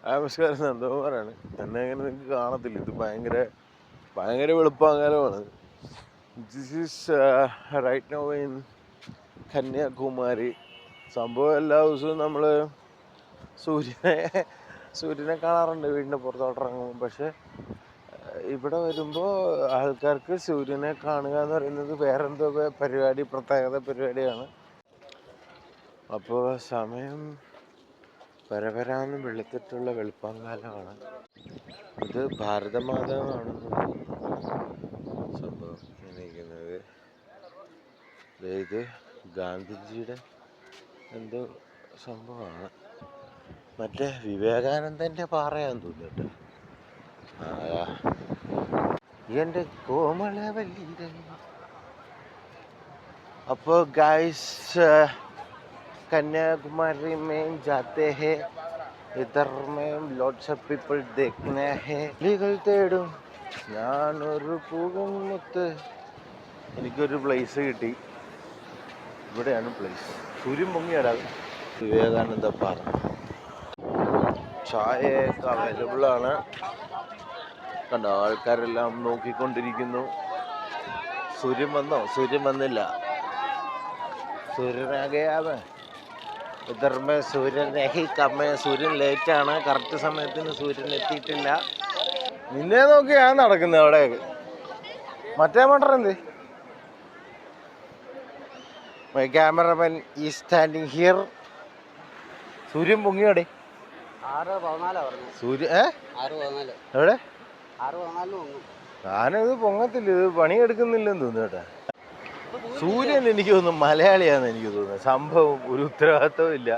നമസ്കാരം, നന്ദകുമാറാണ്. എന്നെ അങ്ങനെ നിങ്ങൾക്ക് കാണത്തില്ല. ഇത് ഭയങ്കര വെളുപ്പാങ്കാലമാണ്. This is right now in Kanyakumari. സംഭവം എല്ലാ ദിവസവും നമ്മൾ സൂര്യനെ കാണാറുണ്ട് വീടിൻ്റെ പുറത്തോട്ടിറങ്ങുമ്പോൾ. പക്ഷേ ഇവിടെ വരുമ്പോൾ ആൾക്കാർക്ക് സൂര്യനെ കാണുക എന്ന് പറയുന്നത് വേറെന്തോ പ്രത്യേകത പരിപാടിയാണ്. അപ്പോൾ സമയം പരപരാന്ന് വെളുത്തിട്ടുള്ള വെളുപ്പാങ്കാലമാണ്. ഇത് ഭാരതമാതാവാണെന്ന് തോന്നുന്നു സംഭവം ഇരിക്കുന്നത്. ഇത് ഗാന്ധിജിയുടെ എന്തോ സംഭവമാണ്. മറ്റേ വിവേകാനന്ദൻ്റെ പാറയാന്ന് തോന്നിട്ട്. എൻ്റെ കോമളവല്ലീര. അപ്പോൾ ഗായ്സ്, कन्याकुमारी में जाते हैं. इधर में lots of people देखने हैं. ലീഗൽ തേടും ഞാനൊരു പൂവൻമുത്ത്. എനിക്കൊരു പ്ലേസ് കിട്ടി. ഇവിടെയാണ് പ്ലേസ്. സൂര്യൻ പൊങ്ങിയടാ. വിവേകാനന്ദ പാറ. ചായയൊക്കെ അവൈലബിളാണ്. കണ്ടോ, ആൾക്കാരെല്ലാം നോക്കിക്കൊണ്ടിരിക്കുന്നു. സൂര്യൻ വന്നോ? സൂര്യൻ വന്നില്ല. സൂര്യനാകെയാണ്. ഇതർമേ സൂര്യൻ സൂര്യൻ ലേറ്റാണ്. കറക്റ്റ് സമയത്തിന് സൂര്യൻ എത്തിയിട്ടില്ല. നിന്നെ നോക്കിയാണ് നടക്കുന്നത് അവിടെ. മറ്റേ മോട്ടർ എന്ത്? മൈ ക്യാമറമാൻ ഈ സ്റ്റാൻഡിങ് ഹിയർ. സൂര്യൻ പൊങ്ങിയോടെ. എവിടെ? ഞാനിത് പൊങ്ങത്തില്ല. ഇത് പണിയെടുക്കുന്നില്ലെന്ന് തോന്നുന്നു കേട്ടാ. സൂര്യൻ എനിക്ക് തോന്നുന്നു മലയാളിയാന്ന് എനിക്ക് തോന്നുന്നത്. സംഭവം ഒരു ഉത്തരവാദിത്വം ഇല്ല.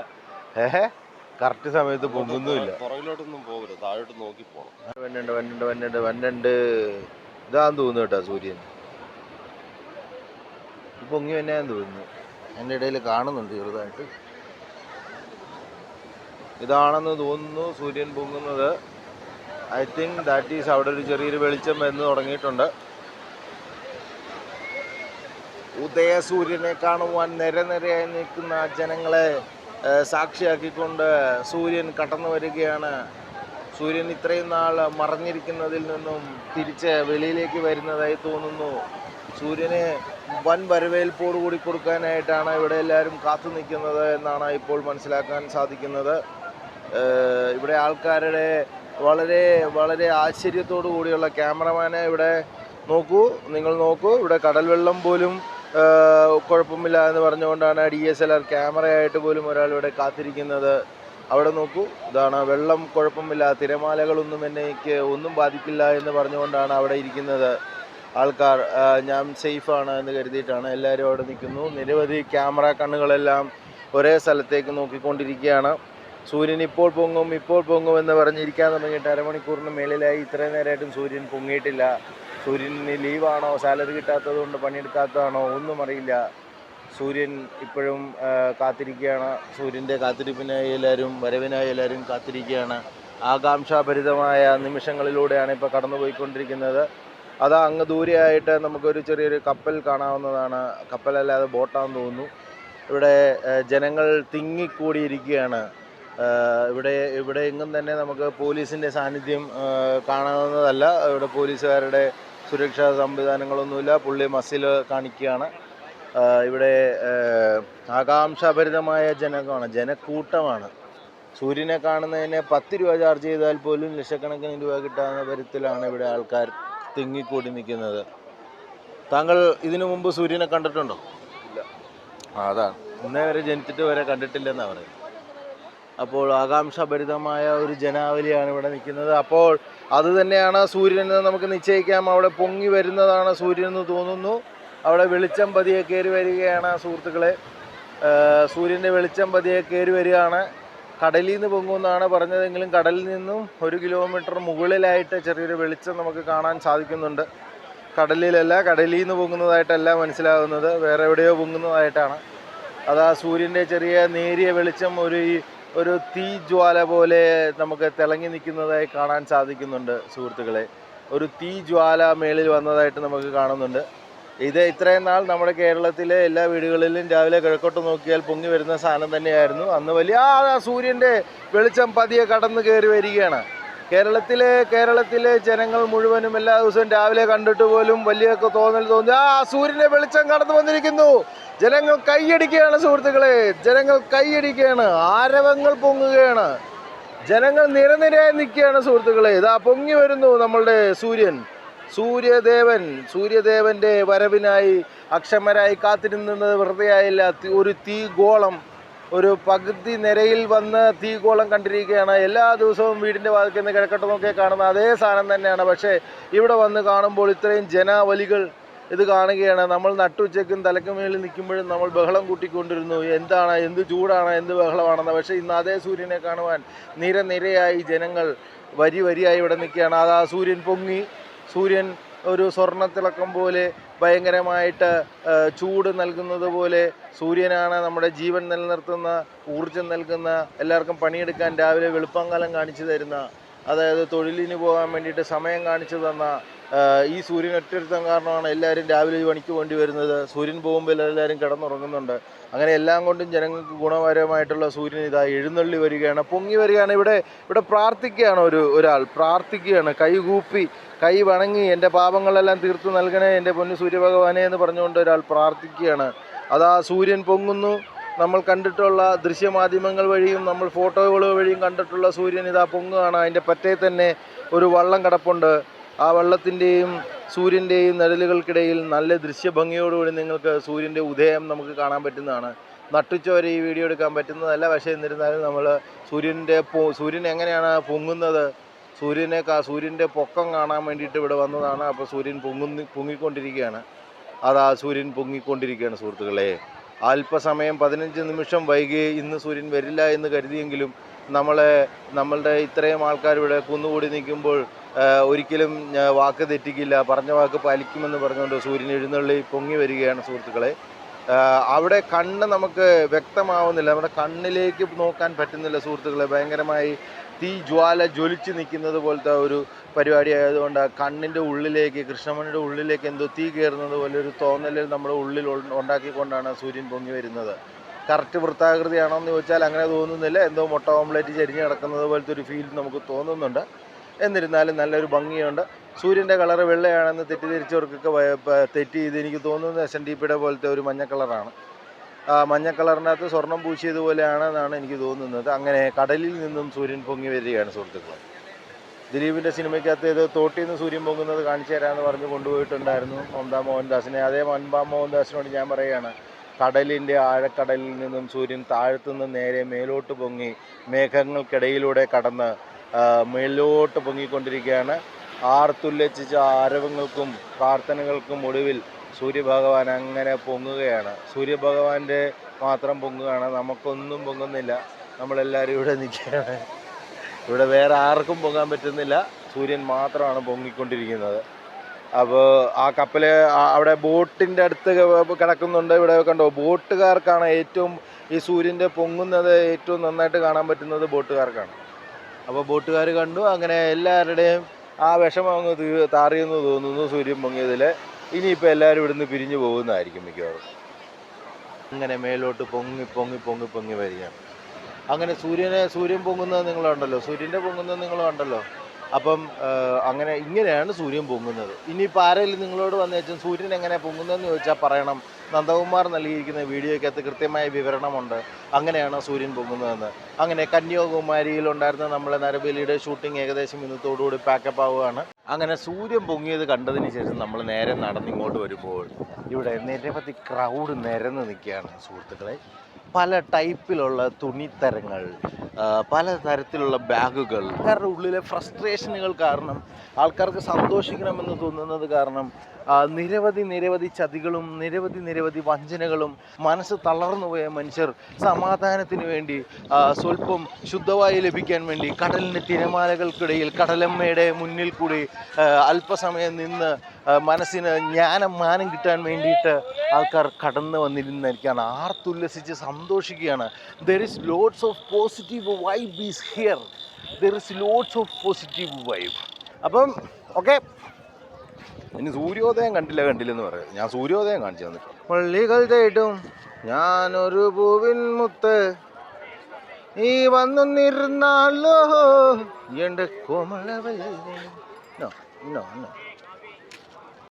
കറക്റ്റ് സമയത്ത് പൊങ്ങുന്നുമില്ല. പുറകിലോട്ടൊന്നും പോകരുത്, താഴോട്ട് നോക്കി പോകണം. വന്നുണ്ട് ഇതാന്ന് തോന്നുന്നു കേട്ടോ. സൂര്യൻ പൊങ്ങി തന്നെയാന്ന് തോന്നുന്നു. എൻ്റെ ഇടയിൽ കാണുന്നുണ്ട് ചെറുതായിട്ട്. ഇതാണെന്ന് തോന്നുന്നു സൂര്യൻ പൊങ്ങുന്നത്. I think that is. അവിടെ ഒരു ചെറിയൊരു വെളിച്ചം വന്ന് തുടങ്ങിയിട്ടുണ്ട്. ഉദയസൂര്യനെ കാണുവാൻ നിരനിരയായി നിൽക്കുന്ന ജനങ്ങളെ സാക്ഷിയാക്കിക്കൊണ്ട് സൂര്യൻ കടന്നു വരികയാണ്. സൂര്യൻ ഇത്രയും നാൾ മറഞ്ഞിരിക്കുന്നതിൽ നിന്നും തിരിച്ച് വെളിയിലേക്ക് വരുന്നതായി തോന്നുന്നു. സൂര്യനെ വൻ വരവേൽപ്പോടുകൂടി കൊടുക്കാനായിട്ടാണ് ഇവിടെ എല്ലാവരും കാത്തു നിൽക്കുന്നത് എന്നാണ് ഇപ്പോൾ മനസ്സിലാക്കാൻ സാധിക്കുന്നത്. ഇവിടെ ആൾക്കാരുടെ വളരെ വളരെ ആശ്ചര്യത്തോടു കൂടിയുള്ള ക്യാമറമാനെ ഇവിടെ നിങ്ങൾ നോക്കൂ. ഇവിടെ കടൽ വെള്ളം പോലും കുഴപ്പമില്ല എന്ന് പറഞ്ഞുകൊണ്ടാണ് DSLR ക്യാമറയായിട്ട് പോലും ഒരാൾ ഇവിടെ കാത്തിരിക്കുന്നത്. അവിടെ നോക്കൂ, ഇതാണ് വെള്ളം കുഴപ്പമില്ല, തിരമാലകളൊന്നും എനിക്ക് ഒന്നും ബാധിക്കില്ല എന്ന് പറഞ്ഞുകൊണ്ടാണ് അവിടെ ഇരിക്കുന്നത് ആൾക്കാർ. ഞാൻ സേഫാണ് എന്ന് കരുതിയിട്ടാണ് എല്ലാവരും അവിടെ നിൽക്കുന്നു. നിരവധി ക്യാമറ കണ്ണുകളെല്ലാം ഒരേ സ്ഥലത്തേക്ക് നോക്കിക്കൊണ്ടിരിക്കുകയാണ്. സൂര്യൻ ഇപ്പോൾ പൊങ്ങും എന്ന് പറഞ്ഞിരിക്കാൻ തുടങ്ങിയിട്ട് അരമണിക്കൂറിന് മേളിലായി. ഇത്രയും നേരമായിട്ടും സൂര്യൻ പൊങ്ങിയിട്ടില്ല. സൂര്യന് ലീവാണോ, സാലറി കിട്ടാത്തത് കൊണ്ട് പണിയെടുക്കാത്തതാണോ ഒന്നും അറിയില്ല. സൂര്യൻ ഇപ്പോഴും കാത്തിരിക്കുകയാണ്. സൂര്യൻ്റെ കാത്തിരിപ്പിനായി വരവിനായി എല്ലാവരും കാത്തിരിക്കുകയാണ്. ആകാംക്ഷാഭരിതമായ നിമിഷങ്ങളിലൂടെയാണ് ഇപ്പോൾ കടന്നുപോയിക്കൊണ്ടിരിക്കുന്നത്. അതാ അങ്ങ് ദൂരെയായിട്ട് നമുക്കൊരു ചെറിയൊരു കപ്പൽ കാണാവുന്നതാണ്. കപ്പലല്ലാതെ ബോട്ടാണെന്ന് തോന്നുന്നു. ഇവിടെ ജനങ്ങൾ തിങ്ങിക്കൂടിയിരിക്കുകയാണ്. ഇവിടെ എങ്ങും തന്നെ നമുക്ക് പോലീസിൻ്റെ സാന്നിധ്യം കാണാവുന്നതല്ല. ഇവിടെ പോലീസുകാരുടെ സുരക്ഷാ സംവിധാനങ്ങളൊന്നുമില്ല. പുള്ളി മസിൽ കാണിക്കുകയാണ്. ഇവിടെ ആകാംക്ഷാഭരിതമായ ജനക്കൂട്ടമാണ്. സൂര്യനെ കാണുന്നതിന് 10 രൂപ ചാർജ് ചെയ്താൽ പോലും ലക്ഷക്കണക്കിന് രൂപ കിട്ടാവുന്ന തരത്തിലാണ് ഇവിടെ ആൾക്കാർ തിങ്ങിക്കൂടി നിൽക്കുന്നത്. താങ്കൾ ഇതിനു മുമ്പ് സൂര്യനെ കണ്ടിട്ടുണ്ടോ? ഇല്ല. അതാണ്, ഇന്നേ വരെ ജനിച്ചിട്ട് വരെ കണ്ടിട്ടില്ലെന്നാണ് പറയുന്നത്. അപ്പോൾ ആകാംക്ഷാഭരിതമായ ഒരു ജനാവലിയാണ് ഇവിടെ നിൽക്കുന്നത്. അപ്പോൾ അത് തന്നെയാണ് സൂര്യൻ എന്ന് നമുക്ക് നിശ്ചയിക്കാം. അവിടെ പൊങ്ങി വരുന്നതാണ് സൂര്യൻ എന്ന് തോന്നുന്നു. അവിടെ വെളിച്ചം പതിയെ കയറി വരികയാണ് സുഹൃത്തുക്കളെ. സൂര്യൻ്റെ വെളിച്ചം പതിയെ കയറി വരികയാണ്. കടലിൽ നിന്ന് പൊങ്ങുമെന്നാണ് പറഞ്ഞതെങ്കിലും കടലിൽ നിന്നും 1 കിലോമീറ്റർ മുകളിലായിട്ട് ചെറിയൊരു വെളിച്ചം നമുക്ക് കാണാൻ സാധിക്കുന്നുണ്ട്. കടലിൽ നിന്ന് പൊങ്ങുന്നതായിട്ടല്ല മനസ്സിലാകുന്നത്, വേറെ എവിടെയോ പൊങ്ങുന്നതായിട്ടാണ്. അതാ സൂര്യൻ്റെ ചെറിയ നേരിയ വെളിച്ചം ഒരു തീജ്വാല പോലെ നമുക്ക് തിളങ്ങി നിൽക്കുന്നതായി കാണാൻ സാധിക്കുന്നുണ്ട് സുഹൃത്തുക്കളെ. ഒരു തീജ്വാല മേളിൽ വന്നതായിട്ട് നമുക്ക് കാണുന്നുണ്ട്. ഇത് ഇത്രയും നാൾ നമ്മുടെ കേരളത്തിലെ എല്ലാ വീടുകളിലും രാവിലെ കിഴക്കോട്ട് നോക്കിയാൽ പൊങ്ങി വരുന്ന സാധനം തന്നെയായിരുന്നു. അന്ന് വലിയ സൂര്യൻ്റെ വെളിച്ചം പതിയെ കടന്നു കയറി വരികയാണ്. കേരളത്തിലെ ജനങ്ങൾ മുഴുവനും എല്ലാ ദിവസവും രാവിലെ കണ്ടിട്ട് പോലും വലിയ തോന്നൽ തോന്നി, സൂര്യൻ്റെ വെളിച്ചം കടന്നു വന്നിരിക്കുന്നു. ജനങ്ങൾ കൈയടിക്കുകയാണ് സുഹൃത്തുക്കളെ, ജനങ്ങൾ കൈയടിക്കുകയാണ്, ആരവങ്ങൾ പൊങ്ങുകയാണ്, ജനങ്ങൾ നിരനിരയായി നിൽക്കുകയാണ് സുഹൃത്തുക്കളെ. ഇതാ പൊങ്ങി വരുന്നു നമ്മളുടെ സൂര്യദേവൻ്റെ വരവിനായി അക്ഷമരായി കാത്തിരുന്നത് വെറുതെ ആയില്ല. ഒരു തീഗോളം, ഒരു പകുതി നിരയിൽ വന്ന് തീഗോളം കണ്ടിരിക്കുകയാണ്. എല്ലാ ദിവസവും വീടിൻ്റെ വാതിൽക്കൽ നിന്ന് കിഴക്കോട്ട് നോക്കിയാൽ കാണുന്ന അതേ സാധനം തന്നെയാണ്. പക്ഷേ ഇവിടെ വന്ന് കാണുമ്പോൾ ഇത്രയും ജനാവലികൾ ഇത് കാണുകയാണ്. നമ്മൾ നട്ടുച്ചയ്ക്കും തലയ്ക്ക് മേളിൽ നിൽക്കുമ്പോഴും നമ്മൾ ബഹളം കൂട്ടിക്കൊണ്ടിരുന്നു, എന്ത് ചൂടാണ്, എന്ത് ബഹളമാണെന്ന്. പക്ഷേ ഇന്ന് അതേ സൂര്യനെ കാണുവാൻ നിരയായി ജനങ്ങൾ വരിയായി ഇവിടെ നിൽക്കുകയാണ്. അതാ സൂര്യൻ പൊങ്ങി. സൂര്യൻ ഒരു സ്വർണ്ണത്തിളക്കം പോലെ ഭയങ്കരമായിട്ട് ചൂട് നൽകുന്നത് പോലെ സൂര്യനാണ് നമ്മുടെ ജീവൻ നിലനിർത്തുന്ന, ഊർജം നൽകുന്ന, എല്ലാവർക്കും പണിയെടുക്കാൻ രാവിലെ വെളുപ്പാങ്കാലം കാണിച്ചു തരുന്ന, അതായത് തൊഴിലിന് പോകാൻ വേണ്ടിയിട്ട് സമയം കാണിച്ചു തന്ന ഈ സൂര്യൻ ഒറ്റൊരുത്തം കാരണമാണ് എല്ലാവരും രാവിലെ ഈ പണിക്ക് വേണ്ടി വരുന്നത്. സൂര്യൻ പോകുമ്പോൾ എല്ലാവരും കിടന്നുറങ്ങുന്നുണ്ട്. അങ്ങനെ എല്ലാം കൊണ്ടും ജനങ്ങൾക്ക് ഗുണപരമായിട്ടുള്ള സൂര്യൻ ഇതാ എഴുന്നള്ളി വരികയാണ്, പൊങ്ങി വരികയാണ്. ഇവിടെ പ്രാർത്ഥിക്കുകയാണ്, ഒരാൾ പ്രാർത്ഥിക്കുകയാണ്, കൈകൂപ്പി കൈ വണങ്ങി, എൻ്റെ പാപങ്ങളെല്ലാം തീർത്തു നൽകണേ എൻ്റെ പൊന്നു സൂര്യഭഗവാനെ എന്ന് പറഞ്ഞുകൊണ്ട് ഒരാൾ പ്രാർത്ഥിക്കുകയാണ്. അതാ സൂര്യൻ പൊങ്ങുന്നു. നമ്മൾ കണ്ടിട്ടുള്ള ദൃശ്യമാധ്യമങ്ങൾ വഴിയും നമ്മൾ ഫോട്ടോകൾ വഴിയും കണ്ടിട്ടുള്ള സൂര്യൻ ഇതാ പൊങ്ങുകയാണ്. അതിൻ്റെ പറ്റേ തന്നെ ഒരു വള്ളം കിടപ്പുണ്ട്. ആ വള്ളത്തിൻ്റെയും സൂര്യൻ്റെയും നിഴലുകൾക്കിടയിൽ നല്ല ദൃശ്യഭംഗിയോടുകൂടി നിങ്ങൾക്ക് സൂര്യൻ്റെ ഉദയം നമുക്ക് കാണാൻ പറ്റുന്നതാണ്. നട്ടുച്ചവരെ ഈ വീഡിയോ എടുക്കാൻ പറ്റുന്നതല്ല, പക്ഷേ എന്നിരുന്നാലും നമ്മൾ സൂര്യൻ എങ്ങനെയാണ് പൊങ്ങുന്നത്, സൂര്യൻ്റെ പൊക്കം കാണാൻ വേണ്ടിയിട്ട് ഇവിടെ വന്നതാണ്. അപ്പോൾ സൂര്യൻ പൊങ്ങിക്കൊണ്ടിരിക്കുകയാണ്. അതാ സൂര്യൻ പൊങ്ങിക്കൊണ്ടിരിക്കുകയാണ് സുഹൃത്തുക്കളെ. അല്പസമയം 15 നിമിഷം വൈകി ഇന്ന് സൂര്യൻ വരില്ല എന്ന് കരുതിയെങ്കിലും നമ്മളുടെ ഇത്രയും ആൾക്കാർ ഇവിടെ കുന്നുകൂടി നിൽക്കുമ്പോൾ ഒരിക്കലും വാക്ക് തെറ്റിക്കില്ല, പറഞ്ഞ വാക്ക് പാലിക്കുമെന്ന് പറഞ്ഞുകൊണ്ട് സൂര്യൻ എഴുന്നള്ളി പൊങ്ങി വരികയാണ് സുഹൃത്തുക്കളെ. അവിടെ കണ്ണ് നമുക്ക് വ്യക്തമാവുന്നില്ല, നമ്മുടെ കണ്ണിലേക്ക് നോക്കാൻ പറ്റുന്നില്ല സുഹൃത്തുക്കളെ. ഭയങ്കരമായി ജ്വാല ജ്വലിച്ച് നിൽക്കുന്നത് പോലത്തെ ഒരു പരിപാടി ആയതുകൊണ്ട് കണ്ണിൻ്റെ ഉള്ളിലേക്ക്, കൃഷ്ണമണിയുടെ ഉള്ളിലേക്ക് എന്തോ തീ കയറുന്നത് പോലെ ഒരു തോന്നൽ നമ്മുടെ ഉള്ളിൽ ഉണ്ടാക്കിക്കൊണ്ടാണ് സൂര്യൻ പൊങ്ങി വരുന്നത്. കറക്റ്റ് വൃത്താകൃതിയാണോ എന്ന് ചോദിച്ചാൽ അങ്ങനെ തോന്നുന്നില്ല. എന്തോ മുട്ട ഓംലേറ്റ് ചരിഞ്ഞ് കിടക്കുന്നത് പോലത്തെ ഒരു ഫീൽ നമുക്ക് തോന്നുന്നുണ്ട്. എന്നിരുന്നാലും നല്ലൊരു ഭംഗിയുണ്ട്. സൂര്യൻ്റെ കളറ് വെള്ളയാണെന്ന് തെറ്റിദ്ധരിച്ചവർക്കൊക്കെ തെറ്റി. എനിക്ക് തോന്നുന്നത് SNDPയുടെ പോലത്തെ ഒരു മഞ്ഞ കളറാണ്. മഞ്ഞ കളറിനകത്ത് സ്വർണം പൂശിയതുപോലെയാണെന്നാണ് എനിക്ക് തോന്നുന്നത്. അങ്ങനെ കടലിൽ നിന്നും സൂര്യൻ പൊങ്ങി വരികയാണ് സുഹൃത്തുക്കൾ. ദിലീപിൻ്റെ സിനിമയ്ക്കകത്ത് ഇത് തോട്ടിൽ നിന്ന് സൂര്യൻ പൊങ്ങുന്നത് കാണിച്ചു തരാമെന്ന് പറഞ്ഞ് കൊണ്ടുപോയിട്ടുണ്ടായിരുന്നു മമതാ മോഹൻദാസിനെ. അതേ മമതാ മോഹൻദാസിനോട് ഞാൻ പറയുകയാണ്, കടലിൻ്റെ ആഴക്കടലിൽ നിന്നും സൂര്യൻ താഴത്തുനിന്ന് നേരെ മേലോട്ട് പൊങ്ങി മേഘങ്ങൾക്കിടയിലൂടെ കടന്ന് മേലോട്ട് പൊങ്ങിക്കൊണ്ടിരിക്കുകയാണ്. ആർത്തുല്ലസിച്ച ആരവങ്ങൾക്കും പ്രാർത്ഥനകൾക്കും ഒടുവിൽ സൂര്യഭഗവാൻ അങ്ങനെ പൊങ്ങുകയാണ്. സൂര്യഭഗവാന്റെ മാത്രം പൊങ്ങുകയാണ്, നമുക്കൊന്നും പൊങ്ങുന്നില്ല. നമ്മളെല്ലാവരും ഇവിടെ നിൽക്കുകയാണ്. ഇവിടെ വേറെ ആർക്കും പൊങ്ങാൻ പറ്റുന്നില്ല, സൂര്യൻ മാത്രമാണ് പൊങ്ങിക്കൊണ്ടിരിക്കുന്നത്. അപ്പോൾ ആ കപ്പൽ അവിടെ ബോട്ടിൻ്റെ അടുത്ത് കിടക്കുന്നുണ്ട്. ഇവിടെ കണ്ടോ, ബോട്ടുകാർക്കാണ് ഏറ്റവും ഈ സൂര്യൻ്റെ പൊങ്ങുന്നത് ഏറ്റവും നന്നായിട്ട് കാണാൻ പറ്റുന്നത് ബോട്ടുകാർക്കാണ്. അപ്പോൾ ബോട്ടുകാർ കണ്ടു. അങ്ങനെ എല്ലാവരുടെയും ആ വിഷമം അങ്ങ് താറിയെന്ന് തോന്നുന്നു സൂര്യൻ പൊങ്ങിയതിൽ. ഇനിയിപ്പോൾ എല്ലാവരും ഇവിടുന്ന് പിരിഞ്ഞു പോകുന്നതായിരിക്കും മിക്കവാറും. അങ്ങനെ മേലോട്ട് പൊങ്ങി വരികയാണ്. അങ്ങനെ സൂര്യൻ പൊങ്ങുന്നത് നിങ്ങളുണ്ടല്ലോ, സൂര്യൻ്റെ പൊങ്ങുന്നത് നിങ്ങളുണ്ടല്ലോ. അപ്പം ഇങ്ങനെയാണ് സൂര്യൻ പൊങ്ങുന്നത്. ഇനിയിപ്പോൾ ആരെങ്കിലും നിങ്ങളോട് വന്നേച്ചും സൂര്യൻ എങ്ങനെ പൊങ്ങുന്നതെന്ന് ചോദിച്ചാൽ പറയണം, നന്ദകുമാർ നൽകിയിരിക്കുന്ന വീഡിയോയ്ക്കകത്ത് കൃത്യമായ വിവരണമുണ്ട് അങ്ങനെയാണ് സൂര്യൻ പൊങ്ങുന്നതെന്ന്. അങ്ങനെ കന്യാകുമാരിയിലുണ്ടായിരുന്ന നമ്മളെ നരബലിയുടെ ഷൂട്ടിംഗ് ഏകദേശം ഇന്നത്തോടുകൂടി പാക്കപ്പ് ആവുകയാണ്. അങ്ങനെ സൂര്യൻ പൊങ്ങിയത് കണ്ടതിന് ശേഷം നമ്മൾ നേരെ നടന്നിങ്ങോട്ട് വരുമ്പോൾ ഇവിടെ നിരവധി ക്രൗഡ് നിരന്ന് നിൽക്കുകയാണ് സുഹൃത്തുക്കളെ. പല ടൈപ്പിലുള്ള തുണിത്തരങ്ങൾ, പല തരത്തിലുള്ള ബാഗുകൾ. ആൾക്കാരുടെ ഉള്ളിലെ ഫ്രസ്ട്രേഷനുകൾ കാരണം, ആൾക്കാർക്ക് സന്തോഷിക്കണമെന്ന് തോന്നുന്നത് കാരണം നിരവധി ചതികളും നിരവധി വഞ്ചനകളും. മനസ്സ് തളർന്നു പോയ മനുഷ്യർ സമാധാനത്തിന് വേണ്ടി സ്വല്പം ശുദ്ധവായു ലഭിക്കാൻ വേണ്ടി കടലിൻ്റെ തിരമാലകൾക്കിടയിൽ കടലമ്മയുടെ മുന്നിൽ കൂടി അല്പസമയം നിന്ന് മനസ്സിന് മാനം കിട്ടാൻ വേണ്ടിയിട്ട് ആൾക്കാർ കടന്നു വന്നിരുന്നിരിക്കുകയാണ്, ആർത്തുല്ലസിച്ച് സന്തോഷിക്കുകയാണ്. There is lots of positive vibe is here. There is lots of positive vibe. അപ്പം ഓക്കെ, ഇനി സൂര്യോദയം കണ്ടില്ലെന്ന് പറയാം. ഞാൻ സൂര്യോദയം കാണിച്ചു തന്നിട്ട്. പള്ളികൾ തേടും ഞാനൊരു പൂവിൻ മുത്ത്, നീ വന്നിരുന്നാലോ എൻ്റെ കോമളവല്ലേ. No no no